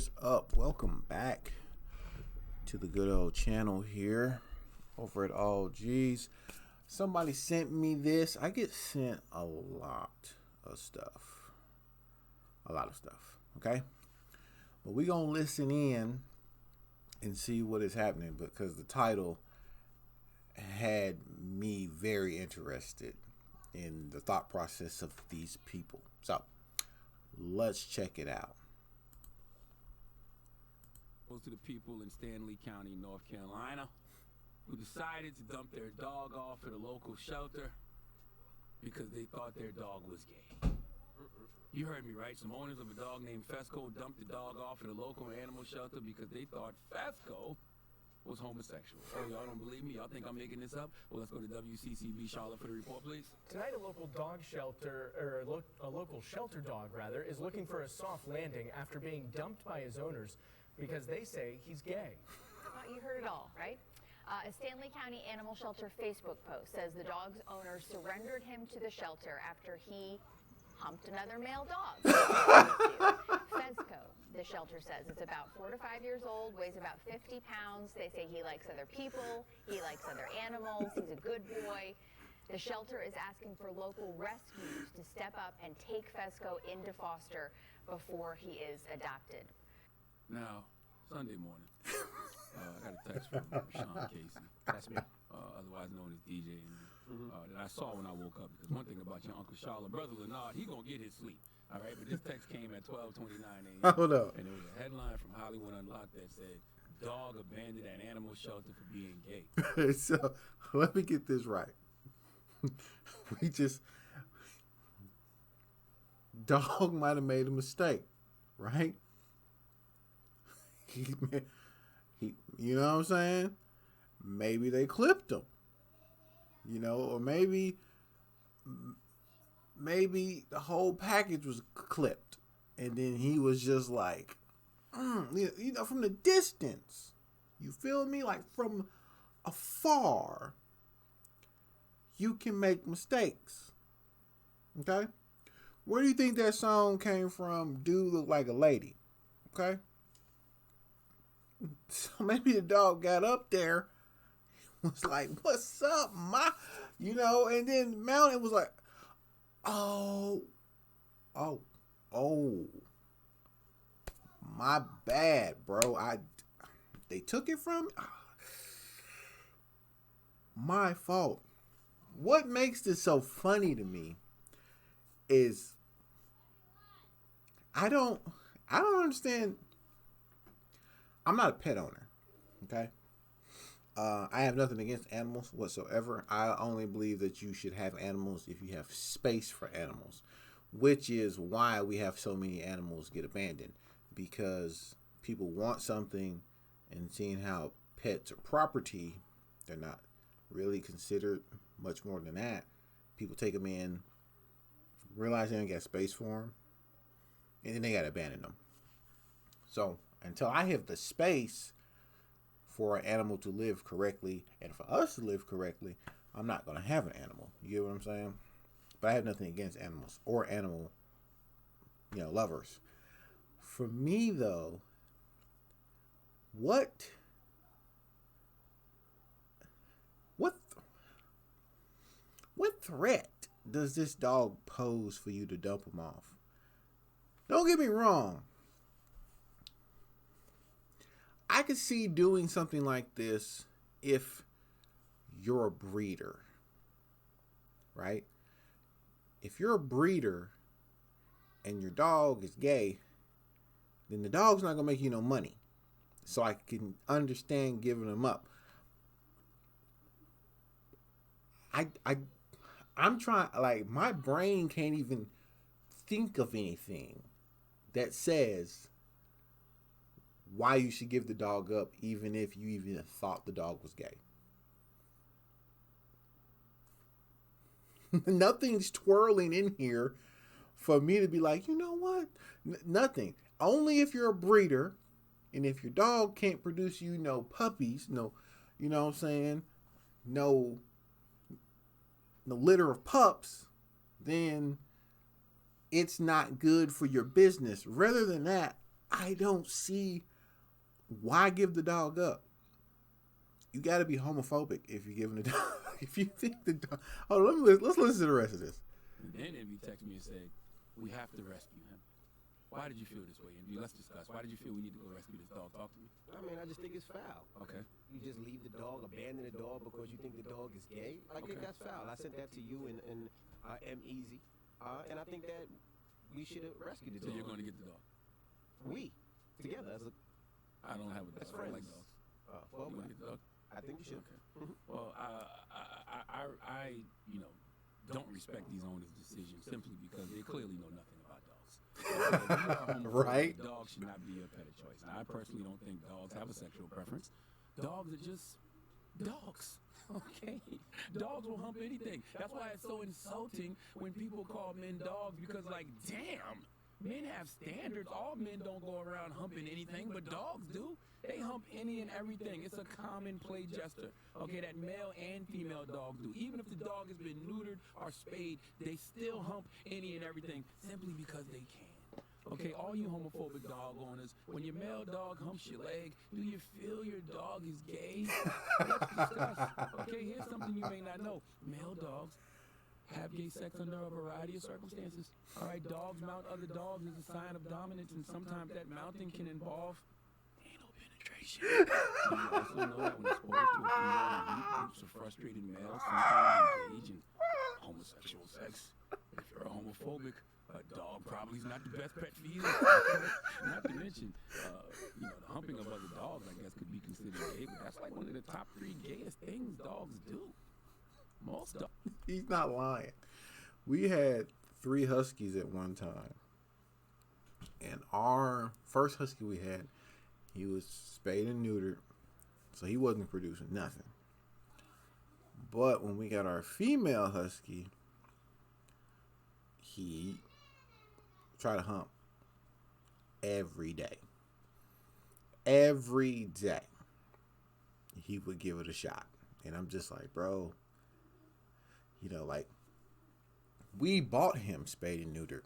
is up? Welcome back to the good old channel here over at AllG's. Somebody sent me this. I get sent a lot of stuff. Okay? But we're going to listen in and see what is happening because the title had me very interested in the thought process of these people. So, let's check it out. To the people in Stanley County, North Carolina, who decided to dump their dog off at a local shelter because they thought their dog was gay. You heard me right. Some owners of a dog named Fesco dumped the dog off at a local animal shelter because they thought Fesco was homosexual. Oh, y'all don't believe me? Y'all think I'm making this up? Well, let's go to WCCB Charlotte for the report, please. Tonight, a local dog shelter, or a local shelter dog, rather, is looking for a soft landing after being dumped by his owners because they say he's gay. Well, you heard it all, right? A Stanley County Animal Shelter Facebook post says the dog's owner surrendered him to the shelter after he humped another male dog. Fesco, the shelter says, is about 4 to 5 years old, weighs about 50 pounds. They say he likes other people, he likes other animals, he's a good boy. The shelter is asking for local rescues to step up and take Fesco into foster before he is adopted. Now, Sunday morning, I got a text from Sean Casey. That's me. Otherwise known as DJ. That I saw when I woke up. Because one thing about your Uncle Charlotte, brother Leonard, he gonna get his sleep. All right, but this text came at 12:29 a.m. Hold up. And there was a headline from Hollywood Unlocked that said, "Dog abandoned at animal shelter for being gay." So let me get this right. Dog might have made a mistake, right? He, you know what I'm saying? Maybe they clipped him, or maybe the whole package was clipped, and then he was just like, from the distance, you feel me? Like from afar, you can make mistakes. Okay, where do you think that song came from? Dude look like a lady. Okay. So maybe the dog got up there, was like, "What's up, ma?" And then Mountain was like, "Oh, my bad, bro. They took it from me. My fault." What makes this so funny to me is I don't understand. I'm not a pet owner, okay? I have nothing against animals whatsoever. I only believe that you should have animals if you have space for animals, which is why we have so many animals get abandoned, because people want something, and seeing how pets are property, they're not really considered much more than that. People take them in, realize they don't got space for them, and then they got to abandon them. So until I have the space for an animal to live correctly and for us to live correctly, I'm not going to have an animal. You get what I'm saying? But I have nothing against animals or animal, lovers. For me, though, what threat does this dog pose for you to dump him off? Don't get me wrong. I could see doing something like this if you're a breeder, right? If you're a breeder and your dog is gay, then the dog's not going to make you no money. So I can understand giving them up. I'm trying, my brain can't even think of anything that says why you should give the dog up, even if you even thought the dog was gay. Nothing's twirling in here for me to be like, you know what? Nothing. Only if you're a breeder, and if your dog can't produce you no puppies, no, you know what I'm saying? No litter of pups, then it's not good for your business. Rather than that, I don't see why give the dog up. You got to be homophobic if you're giving the dog. If you think the dog. Oh, let's listen to the rest of this. And then Envy texted me and said, "We have to rescue him." Why did you feel this way, Envy? Let's discuss. Why did you feel we need to go rescue this dog? Talk to me. I mean, I just think it's foul. Okay. You just leave the dog, abandon the dog because you think the dog is gay. I think that's foul. I sent that to you and M Easy, and I think that we should rescue the So dog. you're going to get the dog? We together as a. I don't have a dog. As I don't like friends. dogs. Well, You want to get the dog? I think you should. Okay. Well, I don't respect these owners' decisions simply because they clearly know nothing about dogs. Right. Dogs should not be a pet of choice. Now, I personally don't think dogs have a sexual preference. Dogs are just dogs. Okay, dogs will hump anything. That's why it's so insulting when people call men dogs because, like, damn, men have standards. All men don't go around humping anything, but dogs do. They hump any and everything. It's a common play gesture. Okay, that male and female dogs do. Even if the dog has been neutered or spayed, they still hump any and everything simply because they can. Okay, all you homophobic dog owners, when your male dog humps your leg, do you feel your dog is gay? Let's discuss. Okay, here's something you may not know. Male dogs have gay sex under a variety of circumstances. All right, dogs mount other dogs as a sign of dominance, and sometimes that mounting can involve anal penetration. You also know that when exposed to a female in deep groups of frustrated males, sometimes engage in homosexual sex. If you're a homophobic, a dog probably is not the best pet for you. Not to mention, the humping of other dogs, I guess, could be considered gay, but that's like one of the top 3 gayest things dogs do. Most dogs. He's not lying. We had 3 huskies at one time. And our first husky we had, he was spayed and neutered. So he wasn't producing nothing. But when we got our female husky, he tried to hump every day. Every day. He would give it a shot. And I'm just like, bro, we bought him spayed and neutered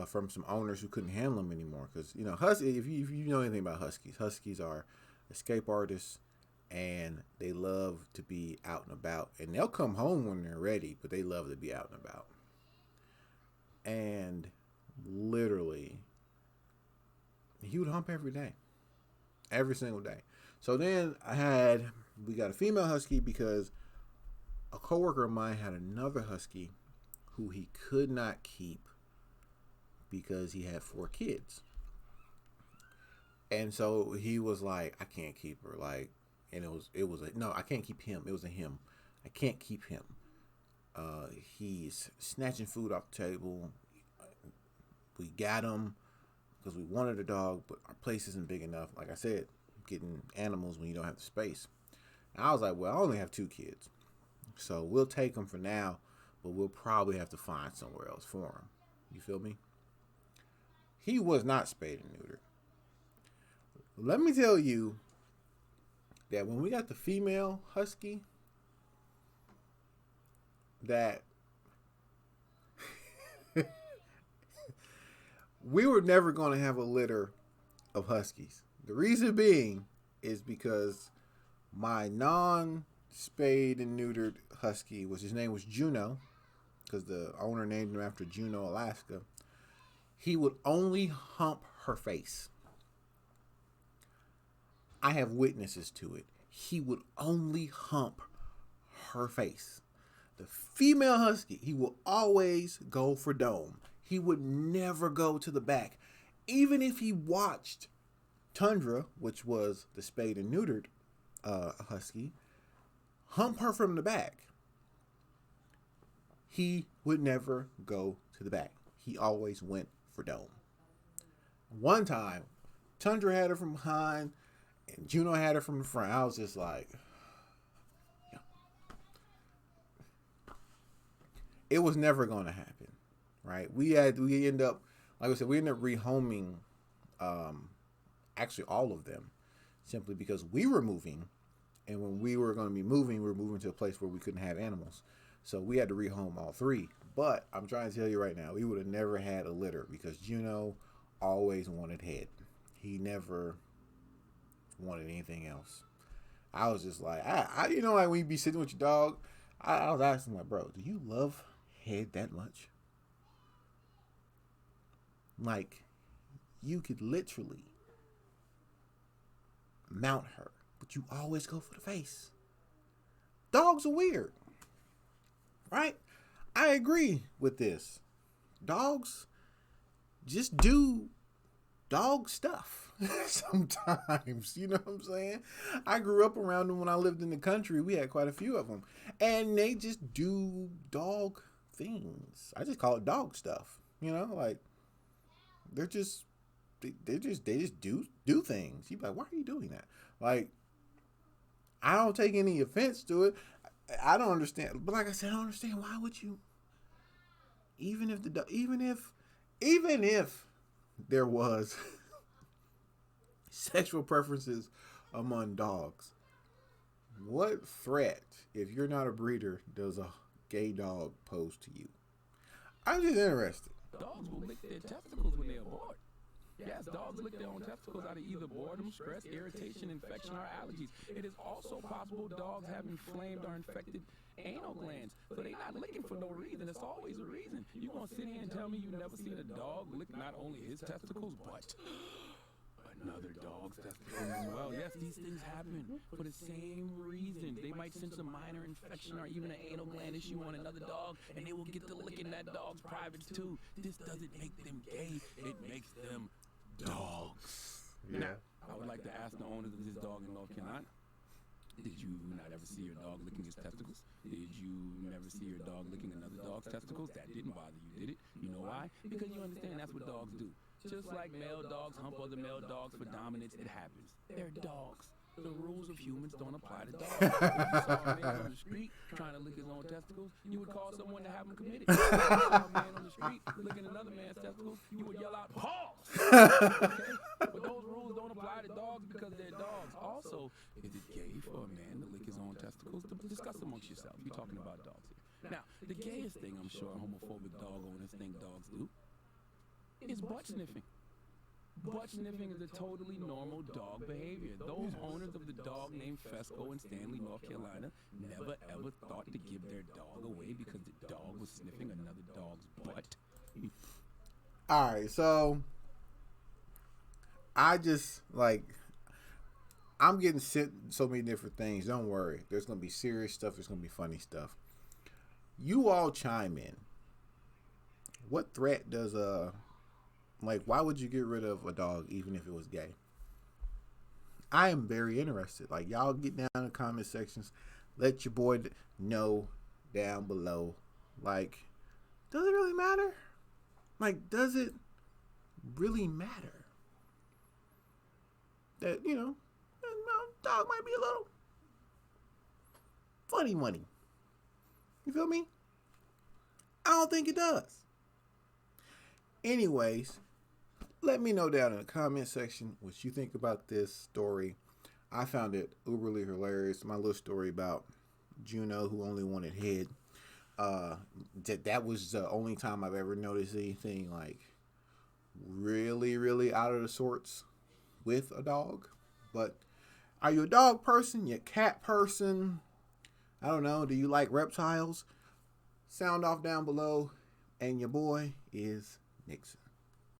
from some owners who couldn't handle him anymore. Because, husky, if you know anything about huskies are escape artists, and they love to be out and about. And they'll come home when they're ready, but they love to be out and about. And literally, he would hump every day. Every single day. So then we got a female husky because a coworker of mine had another husky who he could not keep because he had 4 kids. And so he was like, I can't keep her. And no, I can't keep him. It was a him. I can't keep him. He's snatching food off the table. We got him because we wanted a dog, but our place isn't big enough. Like I said, getting animals when you don't have the space. And I was like, well, I only have 2 kids. So we'll take him for now, but we'll probably have to find somewhere else for him. You feel me? He was not spayed and neutered. Let me tell you that when we got the female husky, that we were never going to have a litter of huskies. The reason being is because my non-spayed and neutered husky, his name was Juno, because the owner named him after Juneau, Alaska, he would only hump her face. I have witnesses to it. He would only hump her face. The female husky, he will always go for dome. He would never go to the back. Even if he watched Tundra, which was the spayed and neutered husky, hump her from the back, he would never go to the back. He always went for dome. One time, Tundra had her from behind, and Juno had her from the front. I was just like, yeah. It was never going to happen, right? We end up, like I said, we ended up rehoming actually all of them simply because we were moving, and when we were going to be moving, we were moving to a place where we couldn't have animals. So we had to rehome all 3. But I'm trying to tell you right now, we would have never had a litter because Juno always wanted head. He never wanted anything else. I was just like, you know, like when you be sitting with your dog, I was asking like, bro, do you love head that much? Like, you could literally mount her, but you always go for the face. Dogs are weird, right? I agree with this. Dogs just do dog stuff sometimes. You know what I'm saying? I grew up around them when I lived in the country. We had quite a few of them, and they just do dog things. I just call it dog stuff. You know, like they just do things. You be like, why are you doing that? Like, I don't take any offense to it. I don't understand, but like I said, I don't understand why would you, even if there was sexual preferences among dogs, what threat, if you're not a breeder, does a gay dog pose to you? I'm just interested. Dogs will lick their testicles when they're bored. Yes, dogs lick their own testicles out of either boredom, stress, irritation, infection, or allergies. It is also possible dogs have inflamed or infected anal glands, so they're not licking for no reason. It's always a reason. You gonna sit here and tell me you never seen a dog lick not only his testicles, but another dog's testicles as well? Yes, these things happen for the same reason. They might sense a minor infection or even an anal gland issue on another dog, and they will get to licking that dog's privates too. This doesn't make them gay. It makes them dogs. Yeah. Now, I would like to ask the owners of this dog in North Carolina, did you not ever see your dog licking his testicles? Did you never see your dog licking another dog's testicles? That didn't bother you, did it? You know why? Because you understand that's what dogs do. Just like male dogs hump other male dogs for dominance, it happens. They're dogs. The rules of humans don't apply to dogs. If you saw a man on the street trying to lick his own testicles, you would call someone to have him committed. If you saw a man on the street licking another man's testicles, you would yell out, pause! Okay? But those rules don't apply to dogs because they're dogs. Also, is it gay for a man to lick his own testicles? Discuss amongst yourselves. We're talking about dogs here. Now, the gayest thing I'm sure homophobic dog owners think dogs do is butt sniffing. Butt sniffing is a totally normal dog behavior. Those owners of the dog named Fesco in Stanley, North Carolina, never ever thought to give their dog away because the dog was sniffing another dog's butt. All right, so I just I'm getting sent so many different things. Don't worry. There's going to be serious stuff. There's going to be funny stuff. You all chime in. What threat does why would you get rid of a dog even if it was gay? I am very interested. Like, y'all get down in the comment sections. Let your boy know down below. Like, does it really matter? Like, does it really matter that, dog might be a little funny money? You feel me? I don't think it does. Anyways, let me know down in the comment section what you think about this story. I found it uberly hilarious. My little story about Juno who only wanted head. That was the only time I've ever noticed anything like really, really out of the sorts with a dog. But are you a dog person? You a cat person? I don't know. Do you like reptiles? Sound off down below. And your boy is Nixon.